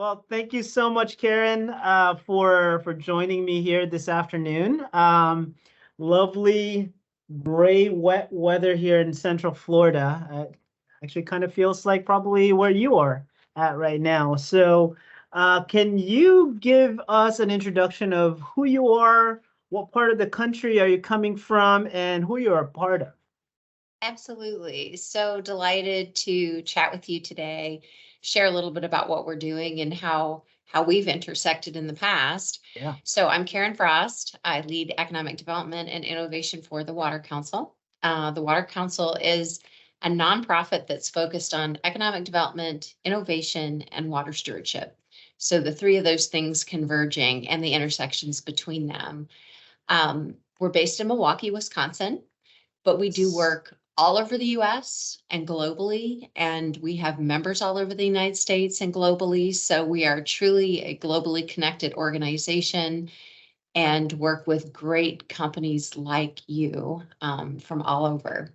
Well, thank you so much, Karen, for joining me here this afternoon. Lovely gray, wet weather here in Central Florida. Actually, kind of feels like probably where you are at right now. So, can you give us an introduction of who you are, what part of the country are you coming from, and who you are a part of? Absolutely. So delighted to chat with you today, share a little bit about what we're doing and how we've intersected in the past. Yeah. So I'm Karen Frost. I lead economic development and innovation for the Water Council. The Water Council is a nonprofit that's focused on economic development, innovation, and water stewardship. So the three of those things converging and the intersections between them. We're based in Milwaukee, Wisconsin, but we do work all over the US and globally, and we have members all over the United States and globally. So we are truly a globally connected organization and work with great companies like you from all over.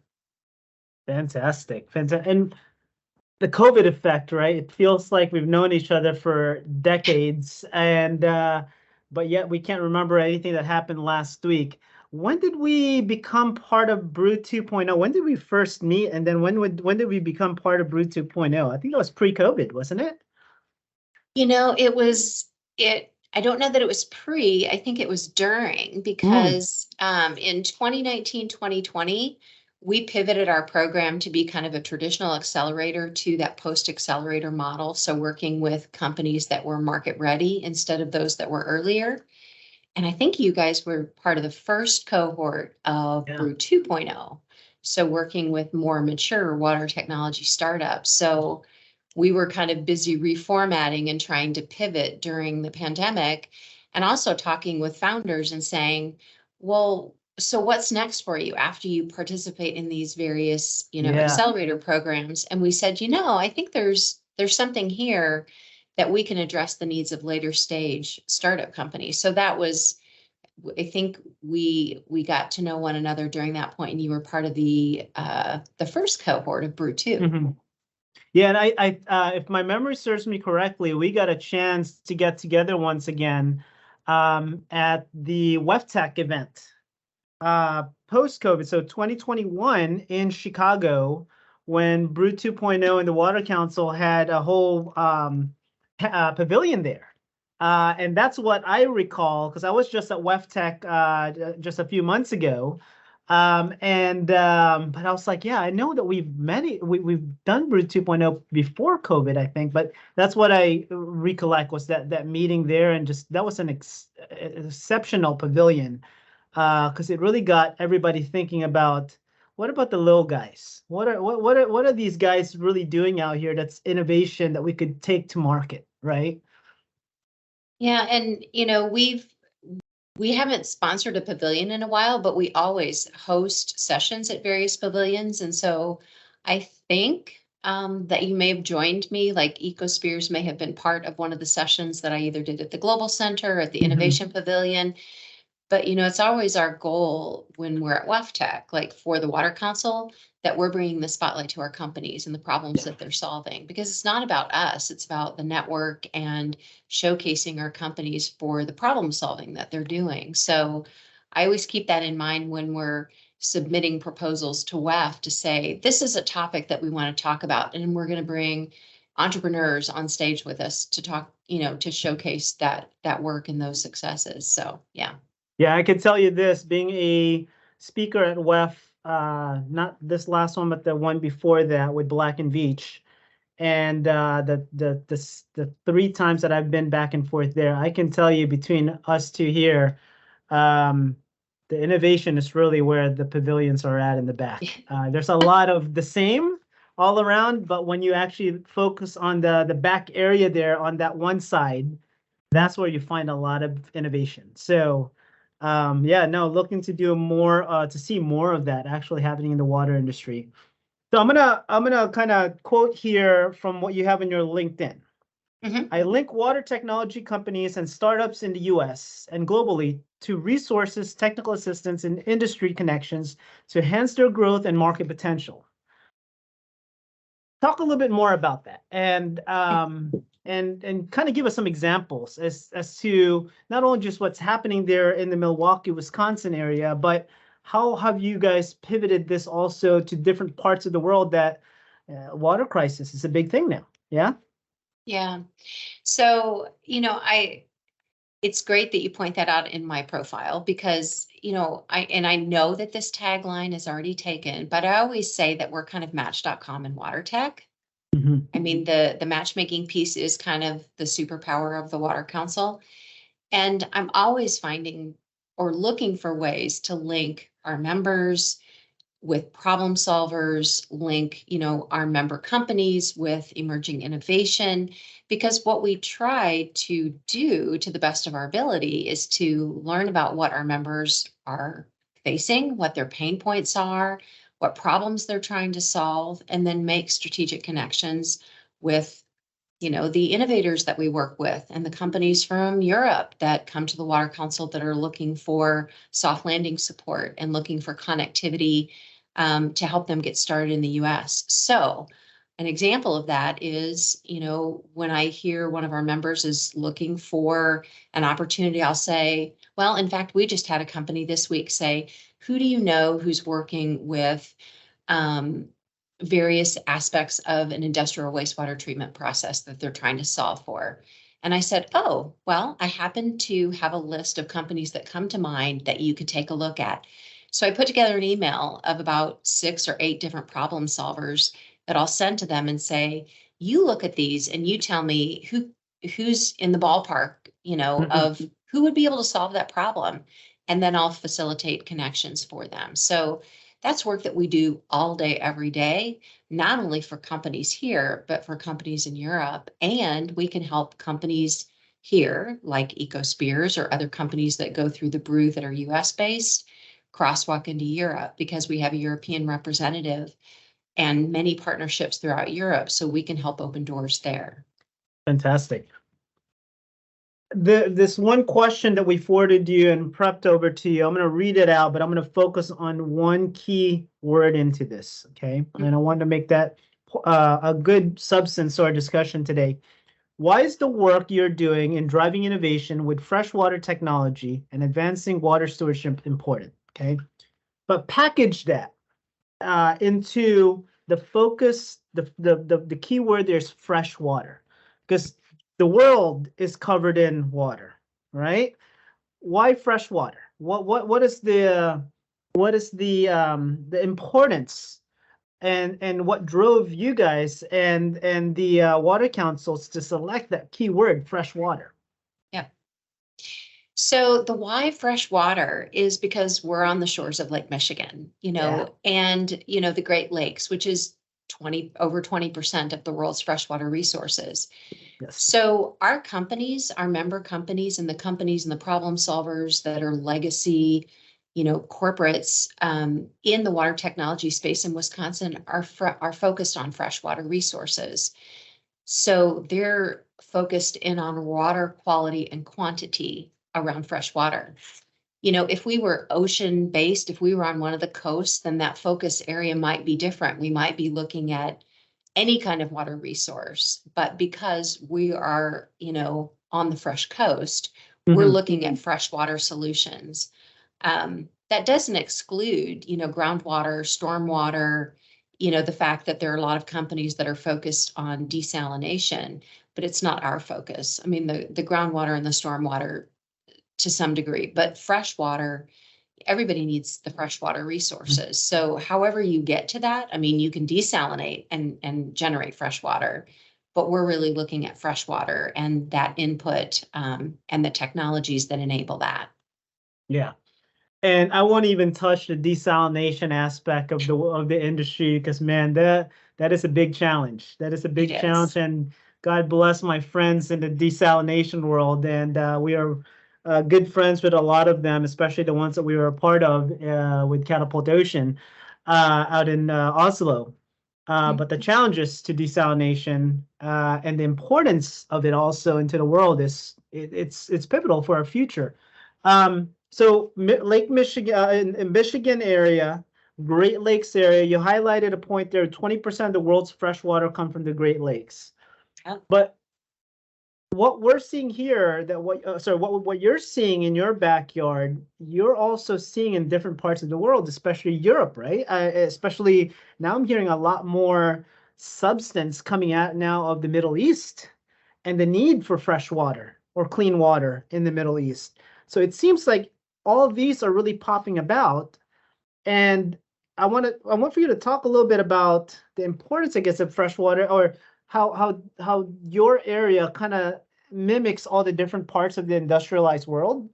Fantastic. Fantastic. And the COVID effect, right? It feels like we've known each other for decades, and but yet we can't remember anything that happened last week. When did we become part of Brew 2.0? When did we first meet, and then when did we become part of Brew 2.0? I think it was pre-COVID, wasn't it? It was it. I don't know that it was pre, I think it was during, because in 2019, 2020, we pivoted our program to be kind of a traditional accelerator to that post-accelerator model. So working with companies that were market ready instead of those that were earlier. And I think you guys were part of the first cohort of Yeah. Brew 2.0. So working with more mature water technology startups. So we were kind of busy reformatting and trying to pivot during the pandemic, and also talking with founders and saying, well, so what's next for you after you participate in these various, Yeah. accelerator programs? And we said, I think there's something here that we can address the needs of later stage startup companies. So that was, I think we got to know one another during that point, and you were part of the first cohort of Brew 2. Mm-hmm. Yeah, and if my memory serves me correctly, we got a chance to get together once again at the WEFTech event post-COVID. So 2021 in Chicago, when Brew 2.0 and the Water Council had a whole pavilion there. And that's what I recall, because I was just at WEFTech just a few months ago. But I was like, yeah, I know that we've done Brew 2.0 before COVID, I think, but that's what I recollect was that meeting there, and just that was an exceptional pavilion, because it really got everybody thinking about, what about the little guys? What are these guys really doing out here that's innovation that we could take to market, right? Yeah, and we haven't sponsored a pavilion in a while, but we always host sessions at various pavilions. And so I think that you may have joined me, like ecoSPEARS may have been part of one of the sessions that I either did at the Global Center or at the Innovation Pavilion. But, it's always our goal when we're at WEFTech, like for the Water Council, that we're bringing the spotlight to our companies and the problems that they're solving, because it's not about us, it's about the network and showcasing our companies for the problem solving that they're doing. So I always keep that in mind when we're submitting proposals to WEF to say, this is a topic that we want to talk about, and we're going to bring entrepreneurs on stage with us to talk, to showcase that work and those successes. So, yeah. Yeah, I can tell you this, being a speaker at WEF, not this last one, but the one before that with Black and Veatch, and the three times that I've been back and forth there, I can tell you between us two here, the innovation is really where the pavilions are at in the back. There's a lot of the same all around, but when you actually focus on the back area there on that one side, that's where you find a lot of innovation. So yeah, no, looking to do more, to see more of that actually happening in the water industry. So I'm gonna kind of quote here from what you have in your LinkedIn. I link water technology companies and startups in the US and globally to resources, technical assistance, and industry connections to enhance their growth and market potential. Talk a little bit more about that. And and kind of give us some examples as to not only just what's happening there in the Milwaukee, Wisconsin area, but how have you guys pivoted this also to different parts of the world that water crisis is a big thing now? Yeah. Yeah. So, it's great that you point that out in my profile because, I know that this tagline is already taken, but I always say that we're kind of Match.com in water tech. Mhm. I mean, the matchmaking piece is kind of the superpower of the Water Council. And I'm always finding or looking for ways to link our members with problem solvers, link, our member companies with emerging innovation, because what we try to do to the best of our ability is to learn about what our members are facing, what their pain points are, what problems they're trying to solve, and then make strategic connections with the innovators that we work with and the companies from Europe that come to the Water Council that are looking for soft landing support and looking for connectivity to help them get started in the US. So an example of that is, when I hear one of our members is looking for an opportunity, I'll say, well, in fact, we just had a company this week say, who do you know who's working with various aspects of an industrial wastewater treatment process that they're trying to solve for? And I said, oh, well, I happen to have a list of companies that come to mind that you could take a look at. So I put together an email of about 6 or 8 different problem solvers that I'll send to them and say, you look at these and you tell me who's in the ballpark, of who would be able to solve that problem. And then I'll facilitate connections for them. So that's work that we do all day, every day, not only for companies here, but for companies in Europe. And we can help companies here, like ecoSPEARS or other companies that go through the Brew that are US based, crosswalk into Europe because we have a European representative and many partnerships throughout Europe. So we can help open doors there. Fantastic. This one question that we forwarded you and prepped over to you, I'm going to read it out, but I'm going to focus on one key word into this, okay? And I wanted to make that a good substance to our discussion today. Why is the work you're doing in driving innovation with freshwater technology and advancing water stewardship important, okay? But package that into the focus, the key word there's fresh water, because the world is covered in water, right? Why fresh water? What is the importance and what drove you guys and the water councils to select that key word, fresh water? Yeah. So the why fresh water is because we're on the shores of Lake Michigan, and, the Great Lakes, which is over 20% of the world's freshwater resources. Yes. So our companies, our member companies and the problem solvers that are legacy, corporates in the water technology space in Wisconsin are focused on freshwater resources. So they're focused in on water quality and quantity around fresh water. If we were ocean based, if we were on one of the coasts, then that focus area might be different. We might be looking at any kind of water resource, but because we are, on the fresh coast, we're looking at freshwater solutions. That doesn't exclude, groundwater, stormwater, the fact that there are a lot of companies that are focused on desalination, but it's not our focus. I mean, the groundwater and the stormwater to some degree, but freshwater, everybody needs the freshwater resources. So however you get to that, I mean, you can desalinate and generate fresh water, but we're really looking at freshwater and that input and the technologies that enable that. Yeah. And I won't even touch the desalination aspect of the industry because, man, that is a big challenge. That is a big challenge, and God bless my friends in the desalination world. And we are good friends with a lot of them, especially the ones that we were a part of with Catapult Ocean out in Oslo. But the challenges to desalination and the importance of it also into the world it's pivotal for our future. So Lake Michigan, in Michigan area, Great Lakes area, you highlighted a point there, 20% of the world's fresh water come from the Great Lakes. Yeah. But what we're seeing here, that what you're seeing in your backyard, you're also seeing in different parts of the world, especially Europe, right? Especially now, I'm hearing a lot more substance coming out now of the Middle East and the need for fresh water or clean water in the Middle East. So it seems like all of these are really popping about, and I want for you to talk a little bit about the importance, I guess, of fresh water, or how your area kind of mimics all the different parts of the industrialized world,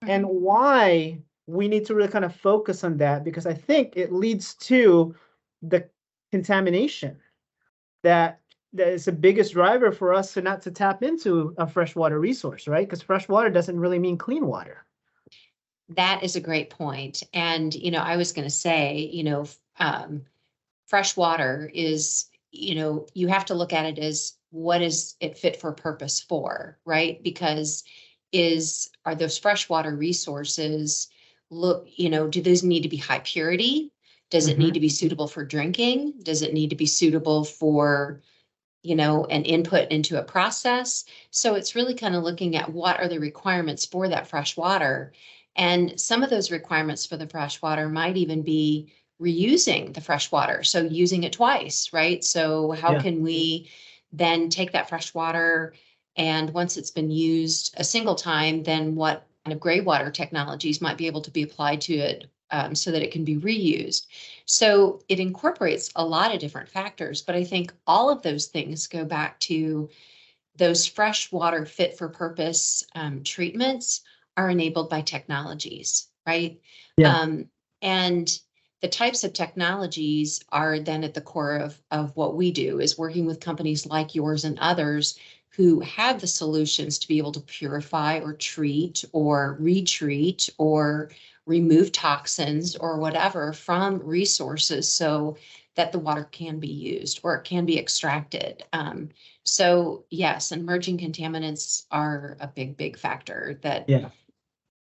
and Mhm. why we need to really kind of focus on that, because I think it leads to the contamination that is the biggest driver for us to not to tap into a freshwater resource, right? Because fresh water doesn't really mean clean water. That is a great point. And, I was going to say, fresh water is, you have to look at it as what is it fit for purpose for, right? Because are those freshwater resources do those need to be high purity? Does it need Hmm. to be suitable for drinking? Does it need to be suitable for, an input into a process? So it's really kind of looking at what are the requirements for that fresh water. And some of those requirements for the fresh water might even be reusing the fresh water. So using it twice, right? So how Yeah. can we then take that fresh water, and once it's been used a single time, then what kind of gray water technologies might be able to be applied to it, so that it can be reused? So it incorporates a lot of different factors, but I think all of those things go back to those freshwater fit for purpose treatments are enabled by technologies, right? Yeah. Um, and the types of technologies are then at the core of what we do, is working with companies like yours and others who have the solutions to be able to purify or treat or retreat or remove toxins or whatever from resources so that the water can be used or it can be extracted. So yes, emerging contaminants are a big, big factor that, Yeah.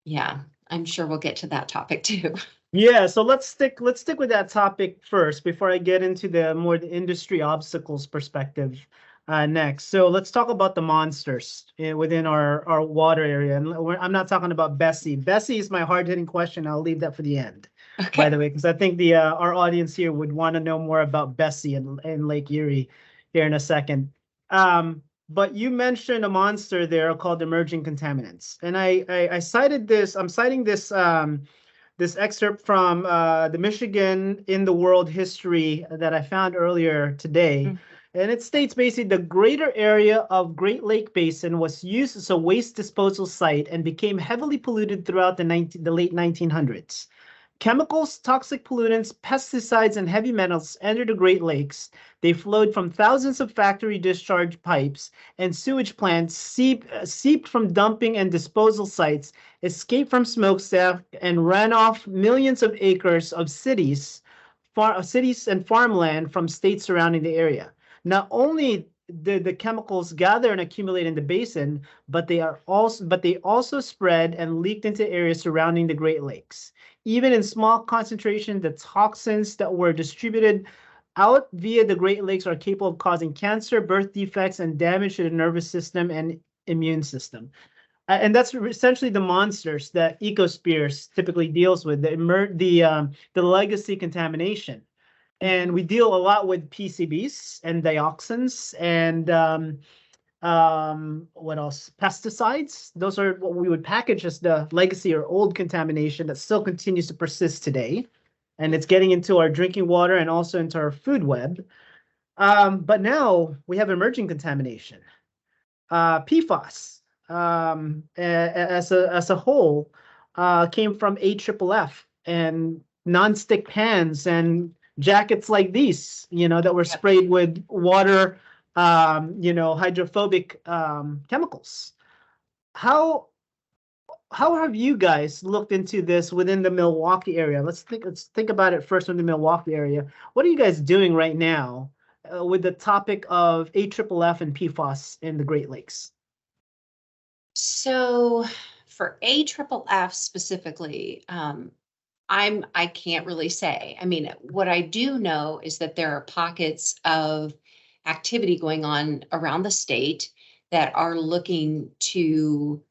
yeah, I'm sure we'll get to that topic too. Yeah, so let's stick with that topic first before I get into the industry obstacles perspective next. So let's talk about the monsters within our water area. And I'm not talking about Bessie. Bessie is my hard-hitting question. I'll leave that for the end, by the Okay. way, because I think the our audience here would want to know more about Bessie and Lake Erie here in a second. But you mentioned a monster there called emerging contaminants, and I cited this. I'm citing this excerpt from the Michigan in the World History that I found earlier today. Mm. And it states basically the greater area of Great Lake Basin was used as a waste disposal site and became heavily polluted throughout the late 1900s. Chemicals, toxic pollutants, pesticides, and heavy metals entered the Great Lakes. They flowed from thousands of factory discharge pipes and sewage plants, seeped from dumping and disposal sites, escaped from smokestack, and ran off millions of acres of cities and farmland from states surrounding the area. Not only did the chemicals gather and accumulate in the basin, but they also spread and leaked into areas surrounding the Great Lakes. Even in small concentration, the toxins that were distributed out via the Great Lakes are capable of causing cancer, birth defects, and damage to the nervous system and immune system. And that's essentially the monsters that ecoSPEARS typically deals with, the legacy contamination. And Mhm. we deal a lot with PCBs and dioxins and what else? Pesticides. Those are what we would package as the legacy or old contamination that still continues to persist today. And it's getting into our drinking water and also into our food web. But now we have emerging contamination. PFAS, as a whole, came from AFFF and nonstick pans and jackets like these, that were Yep. sprayed with water, hydrophobic chemicals. How how have you guys looked into this within the Milwaukee area? Let's think about it first in the Milwaukee area. What are you guys doing right now with the topic of AFFF and PFAS in the Great Lakes? So for AFFF specifically, I can't really say. I mean, what I do know is that there are pockets of activity going on around the state that are looking to,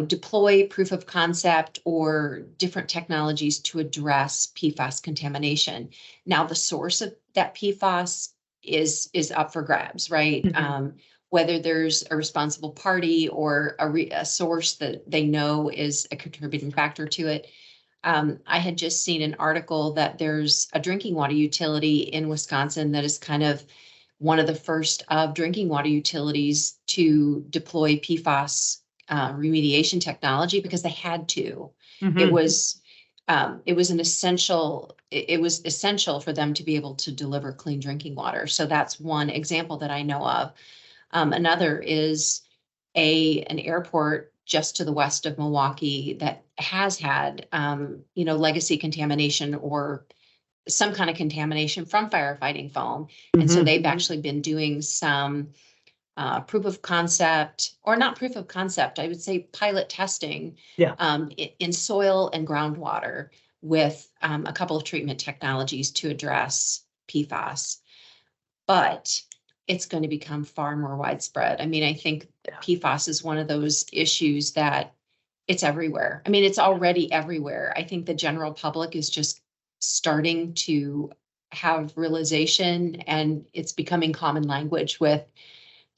deploy proof of concept or different technologies to address PFAS contamination. Now, the source of that PFAS is up for grabs, right? Whether there's a responsible party or a source that they know is a contributing factor to it. I had just seen an article that there's a drinking water utility in Wisconsin that is kind of one of the first of drinking water utilities to deploy PFAS remediation technology because they had to. It was essential for them to be able to deliver clean drinking water. So that's one example that I know of. Another is an airport just to the west of Milwaukee that has had, legacy contamination or some kind of contamination from firefighting foam. And so they've actually been doing some proof of concept, or not proof of concept, I would say pilot testing in soil and groundwater with a couple of treatment technologies to address PFAS. But it's going to become far more widespread. I mean, I think PFAS is one of those issues that it's everywhere. I mean, it's already everywhere. I think the general public is just starting to have realization, and it's becoming common language with,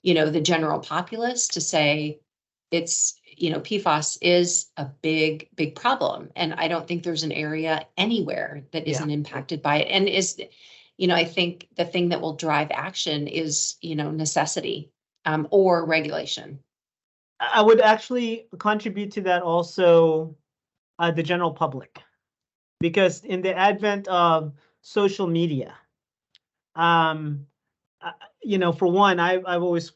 the general populace to say it's, PFAS is a big, big problem. And I don't think there's an area anywhere that isn't impacted by it. And is, I think the thing that will drive action is, necessity or regulation. I would actually contribute to that also, the general public, because in the advent of social media, for one, I've always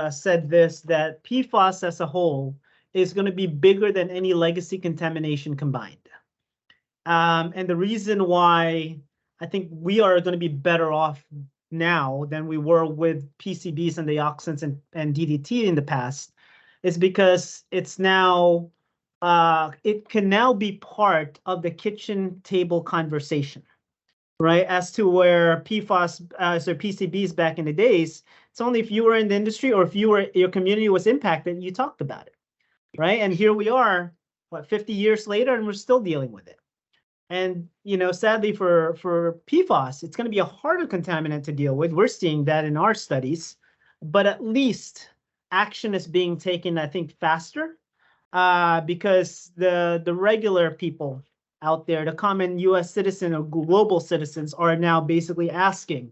said this, that PFAS as a whole is going to be bigger than any legacy contamination combined. And the reason why I think we are going to be better off now than we were with PCBs and dioxins and DDT in the past is because it's now, it can now be part of the kitchen table conversation, right? As to where PFAS, so PCBs back in the days, it's only if you were in the industry or if your community was impacted, you talked about it, right? And here we are, 50 years later, and we're still dealing with it. And, sadly for PFAS, it's going to be a harder contaminant to deal with. We're seeing that in our studies, but at least action is being taken, I think, faster, because the regular people out there, the common U.S. citizen or global citizens, are now basically asking,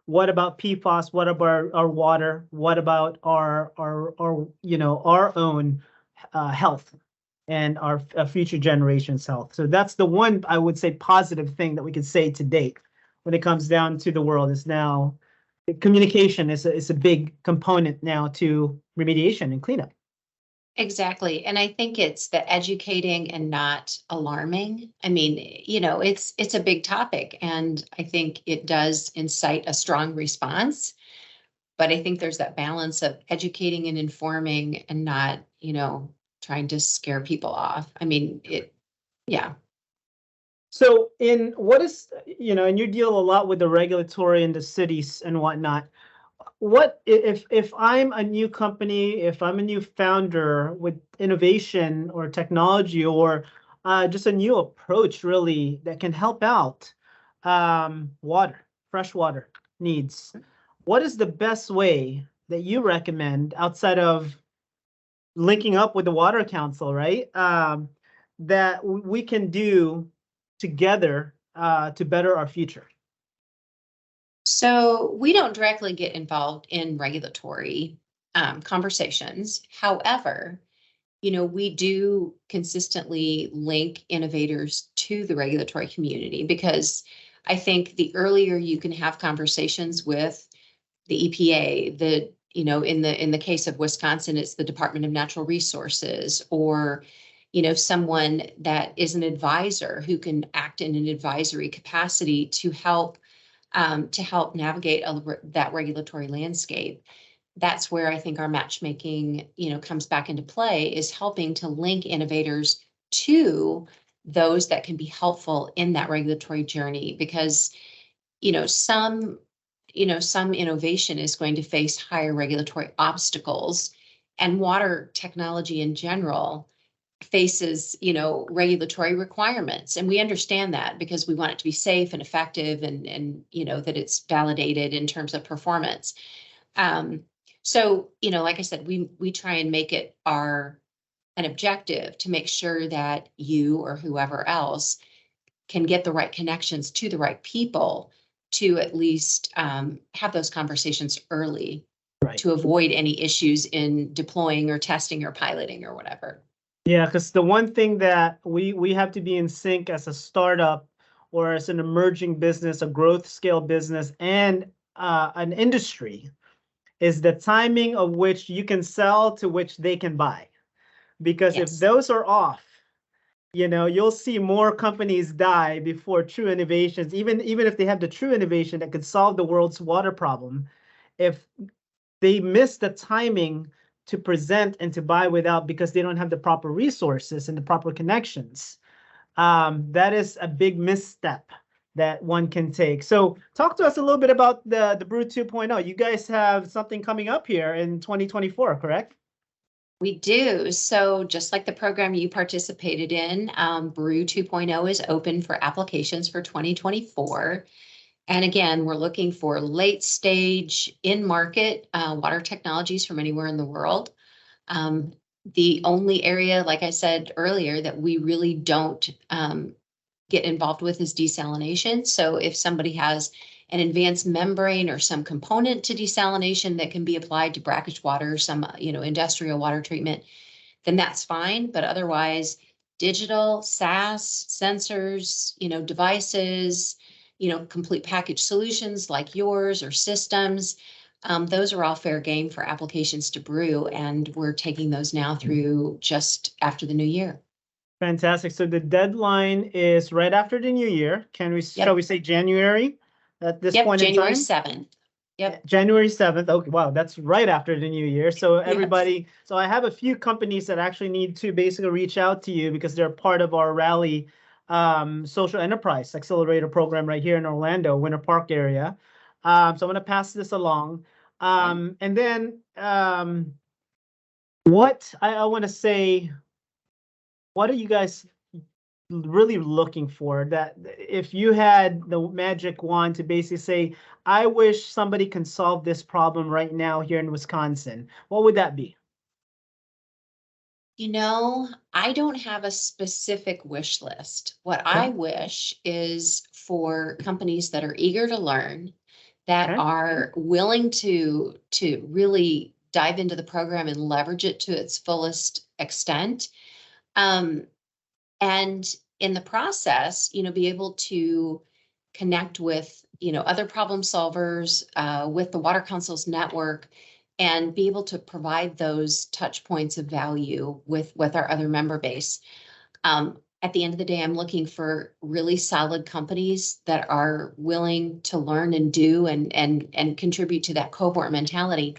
what about PFAS? What about our water? What about our own health and our future generations' health? So that's the one, I would say, positive thing that we could say to date when it comes down to the world is now communication is a big component now to remediation and cleanup. Exactly. And I think it's the educating and not alarming. I mean, it's a big topic, and I think it does incite a strong response. But I think there's that balance of educating and informing and not, trying to scare people off. I mean, So and you deal a lot with the regulatory in the cities and whatnot. What if I'm a new company, if I'm a new founder with innovation or technology or just a new approach really that can help out freshwater needs, what is the best way that you recommend outside of linking up with the Water Council, right? That we can do together to better our future? So we don't directly get involved in regulatory conversations. However, we do consistently link innovators to the regulatory community, because I think the earlier you can have conversations with the EPA, in the case of Wisconsin, it's the Department of Natural Resources, or someone that is an advisor who can act in an advisory capacity to help navigate that regulatory landscape. That's where I think our matchmaking, comes back into play, is helping to link innovators to those that can be helpful in that regulatory journey. Because, some some innovation is going to face higher regulatory obstacles, and water technology in general faces, regulatory requirements. And we understand that because we want it to be safe and effective and that it's validated in terms of performance. So, like I said, we try and make it an objective to make sure that you or whoever else can get the right connections to the right people to at least have those conversations early, Right. to avoid any issues in deploying or testing or piloting or whatever. Yeah, because the one thing that we have to be in sync as a startup or as an emerging business, a growth scale business, and an industry is the timing of which you can sell to which they can buy. Because if Yes. those are off, you'll see more companies die before true innovations, even if they have the true innovation that could solve the world's water problem. If they miss the timing to present and to buy without because they don't have the proper resources and the proper connections, that is a big misstep that one can take. So talk to us a little bit about the Brew 2.0. You guys have something coming up here in 2024, correct? We do. So just like the program you participated in, Brew 2.0 is open for applications for 2024. And again, we're looking for late stage in market water technologies from anywhere in the world. The only area, like I said earlier, that we really don't get involved with is desalination. So if somebody has an advanced membrane or some component to desalination that can be applied to brackish water, some industrial water treatment, then that's fine. But otherwise, digital, SaaS, sensors, devices, complete package solutions like yours or systems, those are all fair game for applications to Brew, and we're taking those now through just after the new year. Fantastic. So the deadline is right after the new year. Shall we say January at this point in January time? 7th. Yep. January 7th. Okay, wow, that's right after the new year. So everybody, so I have a few companies that actually need to basically reach out to you because they're part of our Rally social enterprise accelerator program right here in Orlando, Winter Park area. So I'm going to pass this along. And then what I want to say, what are you guys really looking for, that if you had the magic wand to basically say, I wish somebody can solve this problem right now here in Wisconsin, what would that be? I don't have a specific wish list. What I wish is for companies that are eager to learn, that are willing to really dive into the program and leverage it to its fullest extent. And in the process, be able to connect with, other problem solvers, with the Water Council's network, and be able to provide those touch points of value with our other member base. At the end of the day, I'm looking for really solid companies that are willing to learn and do and contribute to that cohort mentality.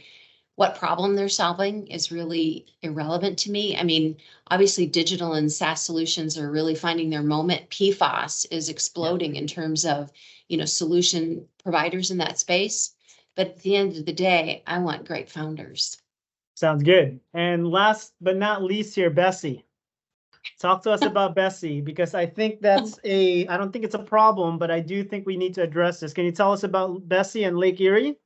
What problem they're solving is really irrelevant to me. I mean, obviously digital and SaaS solutions are really finding their moment. PFAS is exploding in terms of, solution providers in that space. But at the end of the day, I want great founders. Sounds good. And last but not least here, Bessie. Talk to us about Bessie, because I think that's I don't think it's a problem, but I do think we need to address this. Can you tell us about Bessie and Lake Erie?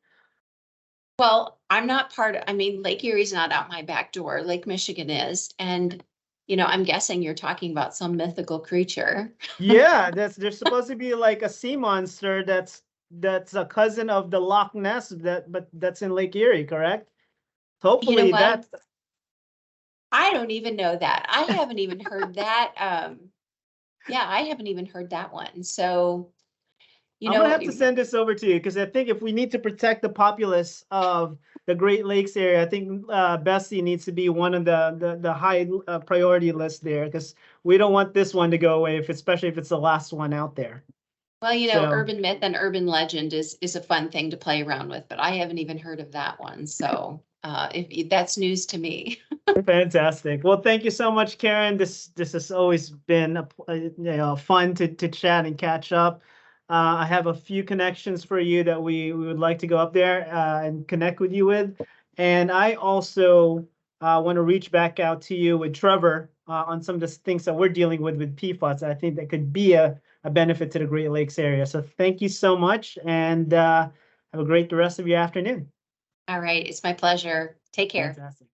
Well, I'm not Lake Erie's not out my back door. Lake Michigan is. And, I'm guessing you're talking about some mythical creature. Yeah, there's supposed to be like a sea monster that's a cousin of the Loch Ness, but that's in Lake Erie, correct? Hopefully that. I don't even know that. I haven't even heard that. I haven't even heard that one. So, I'm gonna have to send this over to you, because I think if we need to protect the populace of the Great Lakes area, I think Bessie needs to be one of the high priority list there, because we don't want this one to go away, especially if it's the last one out there. Well, urban myth and urban legend is a fun thing to play around with, but I haven't even heard of that one. So if that's news to me. Fantastic. Well, thank you so much, Karen. This has always been fun to chat and catch up. I have a few connections for you that we would like to go up there and connect with you with. And I also want to reach back out to you with Trevor on some of the things that we're dealing with PFAS. I think that could be a benefit to the Great Lakes area. So thank you so much, and have a great rest of your afternoon. All right. It's my pleasure. Take care. Fantastic.